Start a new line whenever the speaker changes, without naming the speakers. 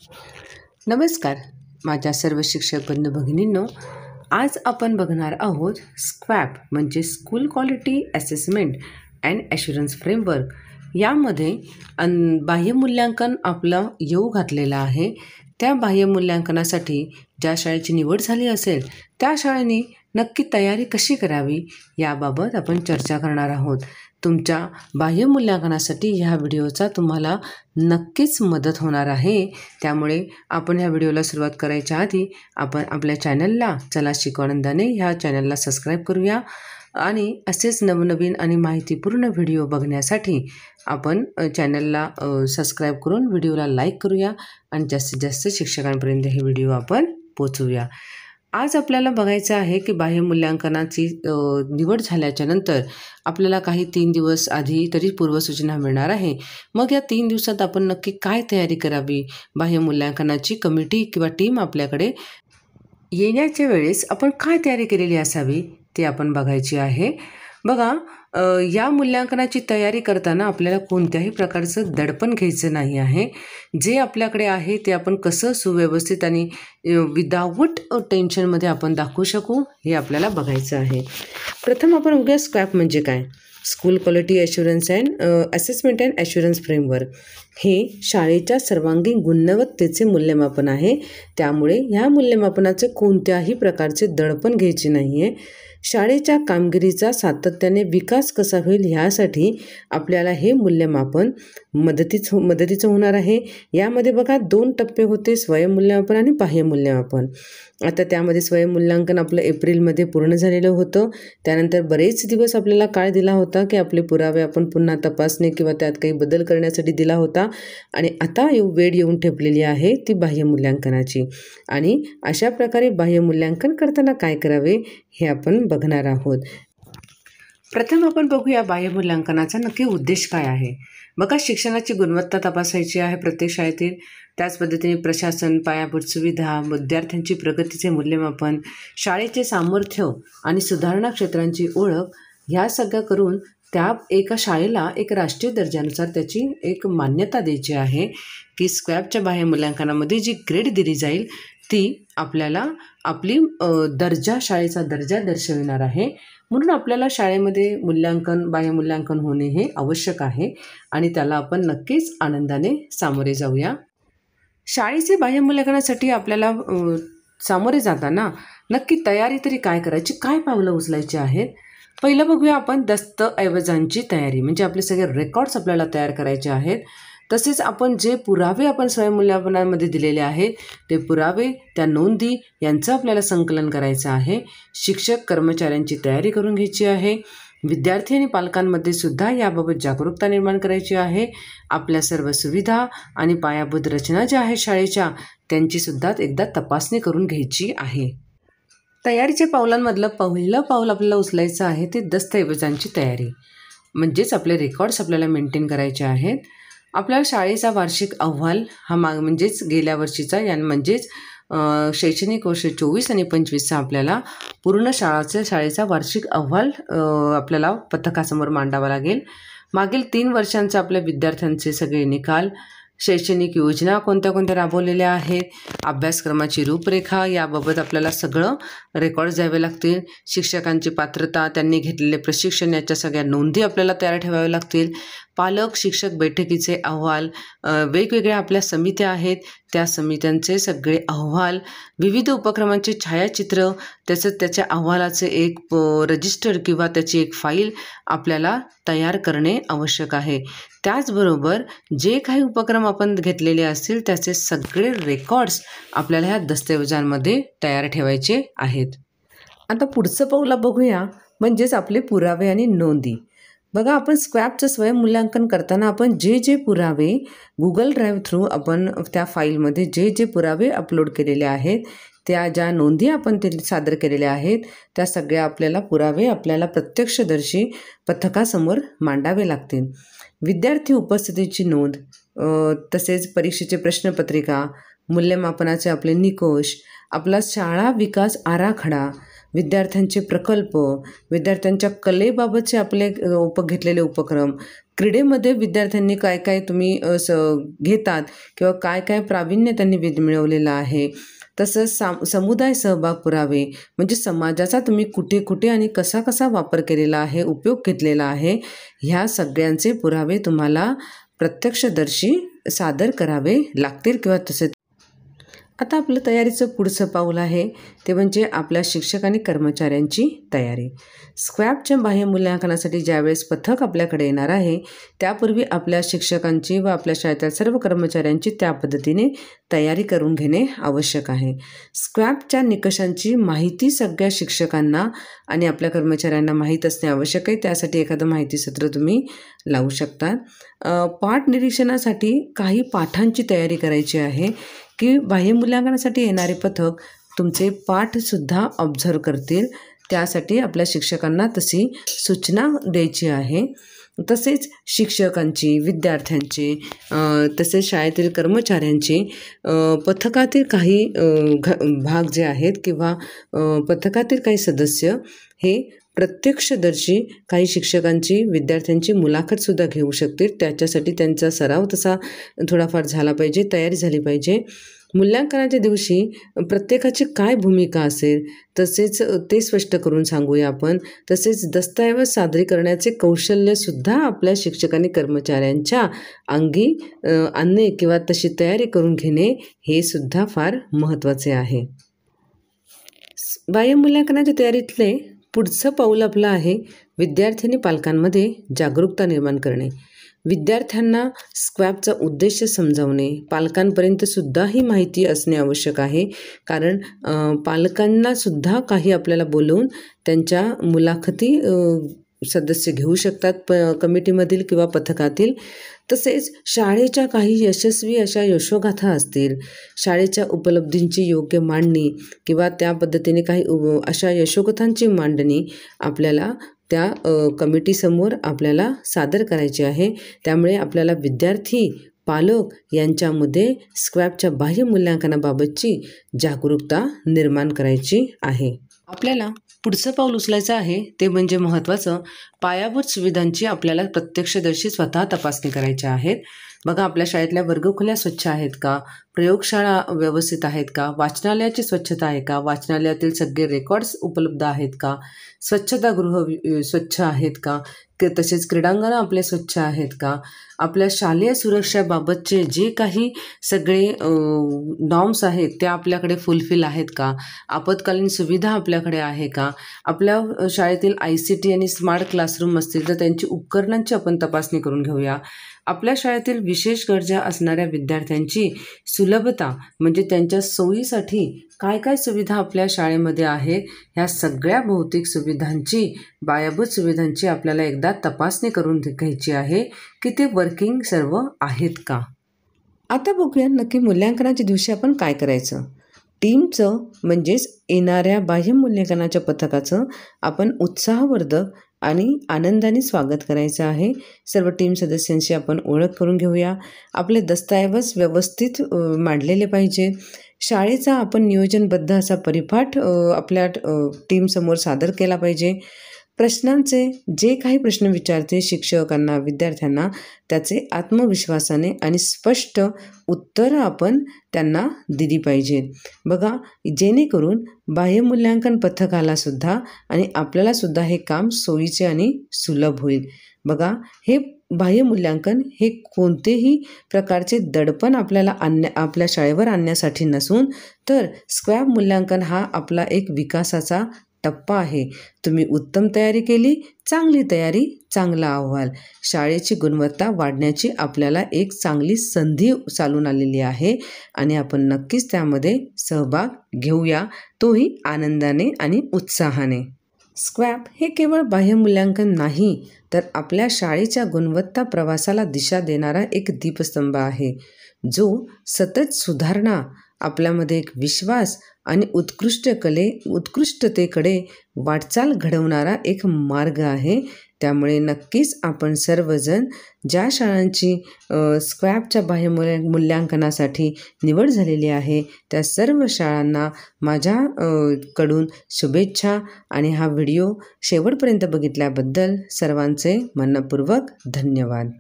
नमस्कार माझ्या सर्व शिक्षक बंधू भगिनींनो, आज आपण बघणार आहोत स्क्वॅप म्हणजे school quality assessment and assurance framework. यामध्ये बाह्य मूल्यांकन आपलं येऊ घातलेलं आहे। त्या बाह्य मूल्यांकनासाठी ज्या शाळेची निवड झाली असेल त्या शाळेने नक्की तयारी कशी करावी याबाबत आपण चर्चा करणार आहोत। तुमच्या बाह्य मूल्यांकनासाठी ह्या व्हिडिओचा तुम्हाला नक्कीच मदत होणार आहे। त्यामुळे आपण ह्या व्हिडिओला सुरुवात करायच्या आधी आपण आपल्या चॅनलला चला शिकवणंदाने ह्या चॅनलला सबस्क्राईब करूया आणि असेच नवनवीन आणि माहितीपूर्ण व्हिडिओ बघण्यासाठी आपण चॅनलला सबस्क्राईब करून व्हिडिओला लाईक करूया आणि जास्तीत जास्त शिक्षकांपर्यंत हे व्हिडिओ आपण पोहोचवूया। आज आपल्याला बघायचं आहे की बाह्य मूल्यांकनाची निवड झाल्याच्या नंतर आपल्याला काही 3 दिवस आधी तरी पूर्वसूचना मिळणार आहे। मग या 3 दिवसात आपण नक्की काय तयारी करावी, बाह्य मूल्यांकनाची कमिटी किंवा टीम आपल्याकडे येण्याच्या वेळेस आपण काय तयारी केलेली असावी ते आपण बघायची आहे। बघा, या मूल्यांकनाची तयारी करताना आपल्याला कोणत्याही प्रकारचं दडपण घ्यायचं नाही आहे। जे आपल्याकडे आहे ते आपण कसं सुव्यवस्थित आणि विदाऊट टेन्शनमध्ये आपण दाखवू शकू हे आपल्याला बघायचं आहे। प्रथम आपण बघूया स्क्वॅप म्हणजे काय। School quality assurance and assessment and assurance framework हे शाळेच्या सर्वांगीण गुणवत्तेचे मूल्यमापन आहे। त्यामुळे ह्या मूल्यमापनाचे कोणत्याही प्रकारचे दडपण घ्यायचे नाही आहे। शाळेच्या कामगिरीचा सातत्याने विकास कसा होईल ह्यासाठी आपल्याला हे मूल्यमापन मदतीचं होणार आहे। यामध्ये बघा 2 टप्पे होते, स्वयंमूल्यमापन आणि बाह्य मूल्यमापन। आता त्यामध्ये स्वयंमूल्यांकन आपलं एप्रिलमध्ये पूर्ण झालेलं होतं। त्यानंतर बरेच दिवस आपल्याला काळ दिला होता की आपले पुरावे आपण पुन्हा तपासणे किंवा त्यात काही बदल करण्यासाठी दिला होता आणि आता वेळ येऊन ठेपलेली आहे ती बाह्य मूल्यांकनाची। आणि अशा प्रकारे बाह्य मूल्यांकन करताना काय करावे हे आपण बघणार आहोत। प्रथम आपण बघूया बाह्य मूल्यांकनाचा नक्की उद्देश काय आहे। बघा, शिक्षणाची गुणवत्ता तपासायची आहे प्रत्येक शाळेतील। त्याच पद्धतीने प्रशासन, पायाभूत सुविधा, विद्यार्थ्यांची प्रगतीचे मूल्यमापन, शाळेचे सामर्थ्य आणि सुधारणा क्षेत्रांची ओळख ह्या सगळं करून त्या एका शाळेला एक राष्ट्रीय दर्जानुसार त्याची एक मान्यता द्यायची आहे की स्क्वॅपच्या बाह्य मूल्यांकनामध्ये जी ग्रेड दिली जाईल ती आपल्याला आपली शाळेचा दर्जा दर्शविणार आहे। म्हणून आपल्याला शाळेमध्ये बाह्य मूल्यांकन होणे हे आवश्यक आहे आणि त्याला आपण नक्कीच आनंदाने सामोरे जाऊया। शाळेचे बाह्य मूल्यांकनासाठी आपल्याला सामोरे जाताना नक्की तयारी तरी काय करायची, काय पावलं उचलायची आहेत। पहिलं बघूया आपण दस्तऐवजांची तयारी, म्हणजे आपले सगळे रेकॉर्ड्स आपल्याला तयार करायचे आहेत। तसेच आपण जे पुरावे आपण स्वयंमूल्यमापनामध्ये दिलेले आहेत ते पुरावे, त्या नोंदी यांचं आपल्याला संकलन करायचं आहे। शिक्षक कर्मचाऱ्यांची तयारी करून घ्यायची आहे। विद्यार्थी आणि पालकांमध्ये सुद्धा याबाबत जागरूकता निर्माण करायची आहे। आपल्या सर्व सुविधा आणि पायाभूत रचना ज्या आहेत शाळेच्या त्यांची सुद्धा एकदा तपासणी करून घ्यायची आहे। तयारीच्या पावलांमधलं पहिलं पाऊल आपल्याला उचलायचं आहे ते दस्तऐवजांची तयारी, म्हणजेच आपले रेकॉर्ड्स आपल्याला मेंटेन करायचे आहेत। आपल्या शाळेचा वार्षिक अहवाल म्हणजेच गेल्या वर्षीचा म्हणजेच शैक्षणिक वर्ष 24 आणि 25चा आपल्याला पूर्ण शाळेचा वार्षिक अहवाल आपल्याला पथकासमोर मांडावा लागेल। मागील 3 वर्षांचे आपल्या विद्यार्थ्यांचे सगळे निकाल, शैक्षणिक योजना कोणत्या कोणत्या राबवलेल्या आहेत, अभ्यासक्रमाची रूपरेखा याबाबत आपल्याला सगळं रेकॉर्ड्स द्यावे लागतील। शिक्षकांची पात्रता, त्यांनी घेतलेले प्रशिक्षण याच्या सगळ्या नोंदी आपल्याला तयार ठेवाव्या लागतील। पालक शिक्षक बैठकीचे अहवाल, वेगवेगळ्या आपल्या समित्या आहेत त्या समित्यांचे सगळे अहवाल, विविध उपक्रमांचे छायाचित्र, तसंच त्याच्या अहवालाचे एक रजिस्टर किंवा त्याची एक फाईल आपल्याला तयार करणे आवश्यक आहे। त्याचबरोबर जे काही उपक्रम आपण घेतलेले असतील त्याचे सगळे रेकॉर्ड्स आपल्याला ह्या दस्तऐवजांमध्ये तयार ठेवायचे आहेत। आता पुढचं पाऊल बघूया, म्हणजेच आपले पुरावे आणि नोंदी। बघा, आपण स्क्वॅपचं स्वयंमूल्यांकन करताना आपण जे पुरावे गुगल ड्राईव्ह थ्रू आपण त्या फाईलमध्ये जे पुरावे अपलोड केलेले आहेत, त्या ज्या नोंदी आपण ते सादर केलेल्या आहेत त्या सगळ्या आपल्याला पुरावे आपल्याला प्रत्यक्षदर्शी पथकासमोर मांडावे लागतील। विद्यार्थी उपस्थितीची नोंद, तसेच परीक्षेचे प्रश्नपत्रिका, मूल्यमापनाचे आपले निकष, आपला शाळा विकास आराखडा, विद्यार्थ्यांचे प्रकल्प, विद्यार्थ्यांच्या कलेबाबतचे आपले घेतलेले उपक्रम, क्रीडेमध्ये विद्यार्थ्यांनी काय काय तुम्ही घेतात किंवा काय काय प्रावीण्य त्यांनी मिळवलेलं आहे, तसंच समुदाय सहभाग पुरावे म्हणजे समाजाचा तुम्ही कुठे कुठे आणि कसा कसा वापर केलेला आहे, उपयोग घेतलेला आहे, ह्या सगळ्यांचे पुरावे तुम्हाला प्रत्यक्षदर्शी सादर करावे लागतील किंवा तसे. आता आपलं तयारीचं पुढचं पाऊल आहे ते म्हणजे आपल्या शिक्षक आणि कर्मचाऱ्यांची तयारी. स्क्वॅबच्या बाह्य मूल्यांकनासाठी ज्यावेळेस पथक आपल्याकडे येणार आहे त्यापूर्वी आपल्या शिक्षकांची व आपल्या शाळेतील सर्व कर्मचाऱ्यांची त्या पद्धतीने तयारी करून घेणे आवश्यक आहे. स्क्वॅबच्या निकषांची माहिती सगळ्या शिक्षकांना आणि आपल्या कर्मचाऱ्यांना माहीत असणे आवश्यक आहे. त्यासाठी एखादं माहितीसत्र तुम्ही लावू शकतात. पाठ निरीक्षणासाठी काही पाठांची तयारी करायची आहे की बाह्य मूल्यांकनासाठी येणारे पथक तुमचे पाठसुद्धा ऑब्झर्व करतील. त्यासाठी आपल्या शिक्षकांना तशी सूचना द्यायची आहे. तसेच शिक्षकांची, विद्यार्थ्यांची, तसेच शाळेतील कर्मचाऱ्यांची पथकातील काही भाग जे आहेत किंवा पथकातील काही सदस्य हे प्रत्यक्षदर्शी काही शिक्षकांची, विद्यार्थ्यांची मुलाखतसुद्धा घेऊ शकतील. त्याच्यासाठी त्यांचा सराव तसा थोडाफार झाला पाहिजे, तयारी झाली पाहिजे. मूल्यांकनाच्या दिवशी प्रत्येकाची काय भूमिका असेल तसेच ते स्पष्ट करून सांगूया आपण. तसेच दस्तऐवज सादरीकरणाचे कौशल्यसुद्धा आपल्या शिक्षकांनी कर्मचाऱ्यांच्या अंगी आणणे किंवा तशी तयारी करून घेणे हे सुद्धा फार महत्त्वाचे आहे. बाह्य मूल्यांकनाच्या तयारीतले पुढचं पाऊल आपलं आहे विद्यार्थी आणि पालकांमध्ये जागरूकता निर्माण करणे. विद्यार्थ्यांना स्क्वॅबचा उद्देश समजावणे, पालकांपर्यंतसुद्धा ही माहिती असणे आवश्यक आहे. कारण पालकांनासुद्धा काही आपल्याला बोलवून त्यांच्या मुलाखती सदस्य घेऊ शकतात कमिटीमधील किंवा पथकातील. तसेच शाळेच्या काही यशस्वी अशा यशोगाथा असतील, शाळेच्या उपलब्धींची योग्य मांडणी किंवा त्या पद्धतीने काही अशा यशोगाथांची मांडणी आपल्याला त्या कमिटीसमोर आपल्याला सादर करायची आहे. त्यामुळे आपल्याला विद्यार्थी, पालक यांच्यामध्ये स्क्वॅबच्या बाह्य मूल्यांकनाबाबतची जागरूकता निर्माण करायची आहे. आपल्याला पुढचं पाऊल उचलायचं आहे ते म्हणजे महत्त्वाचं पायाभूत सुविधांची आपल्याला प्रत्यक्षदर्शी स्वतः तपासणी करायची आहेत. बघा, आपल्या शाळेतल्या वर्गखोल्या स्वच्छ आहेत का, प्रयोगशाळा व्यवस्थित आहेत का, वाचनालयाची स्वच्छता आहे का, वाचनालयातील सगळे रेकॉर्ड्स उपलब्ध आहेत का, स्वच्छतागृह स्वच्छ आहेत का, तसेच क्रीडांगणं आपले स्वच्छ आहेत का, आपल्या शालेय सुरक्षेबाबतचे जे काही सगळे नॉर्म्स आहेत त्या आपल्याकडे फुलफिल आहेत का, आपत्कालीन सुविधा आपल्याकडे आहे का, आपल्या शाळेतील ICT आणि स्मार्ट क्लासरूम असतील तर त्यांची उपकरणांची आपण तपासणी करून घेऊया. आपल्या शाळेतील विशेष गरजा असणाऱ्या विद्यार्थ्यांची सुलभता म्हणजे त्यांच्या सोयीसाठी काय काय सुविधा आपल्या शाळेमध्ये आहेत, ह्या सगळ्या भौतिक सुविधांची, पायाभूत सुविधांची आपल्याला एकदा तपासणी करून घ्यायची आहे की ते वर्किंग सर्व आहेत का. आता बघूया नक्की मूल्यांकनाच्या दिवशी आपण काय करायचं. टीमचं म्हणजेच येणाऱ्या बाह्य मूल्यांकनाच्या पथकाचं आपण उत्साहवर्धक आणि आनंदाने स्वागत करायचं आहे. सर्व टीम सदस्यांशी आपण ओळख करून घेऊया. आपले दस्तऐवज व्यवस्थित मांडलेले पाहिजे. शाळेचा आपण नियोजनबद्ध असा परिपाठ आपल्या टीमसमोर सादर केला पाहिजे. प्रश्नांचे जे काही प्रश्न विचारते शिक्षकांना, विद्यार्थ्यांना त्याचे आत्मविश्वासाने आणि स्पष्ट उत्तरं आपण त्यांना दिली पाहिजेत. बघा, जेणेकरून बाह्य मूल्यांकन पथकालासुद्धा आणि आपल्यालासुद्धा हे काम सोयीचे आणि सुलभ होईल. बघा, हे बाह्य मूल्यांकन हे कोणतेही प्रकारचे दडपण आपल्या शाळेवर आणण्यासाठी नसून तर स्क्वॅब मूल्यांकन हा आपला एक विकासाचा टप्पा आहे. तुम्ही उत्तम तयारी केली, चांगली तयारी, चांगला अहवाल, शाळेची गुणवत्ता वाढण्याची आपल्याला एक चांगली संधी चालून आलेली आहे आणि आपण नक्कीच त्यामध्ये सहभाग घेऊया, तोही आनंदाने आणि उत्साहाने. स्क्वॅब हे केवळ बाह्य मूल्यांकन नाही तर आपल्या शाळेच्या गुणवत्ता प्रवासाला दिशा देणारा एक दीपस्तंभ आहे, जो सतत सुधारणा, आपल्यामध्ये एक विश्वास आणि उत्कृष्टतेकडे वाटचाल घडवणारा एक मार्ग आहे. त्यामुळे नक्कीच आपण सर्वजण ज्या शाळांची स्क्वॅबच्या मूल्यांकनासाठी निवड झालेली आहे त्या सर्व शाळांना माझ्या कडून शुभेच्छा. आणि हा व्हिडिओ शेवटपर्यंत बघितल्याबद्दल सर्वांचे मनःपूर्वक धन्यवाद.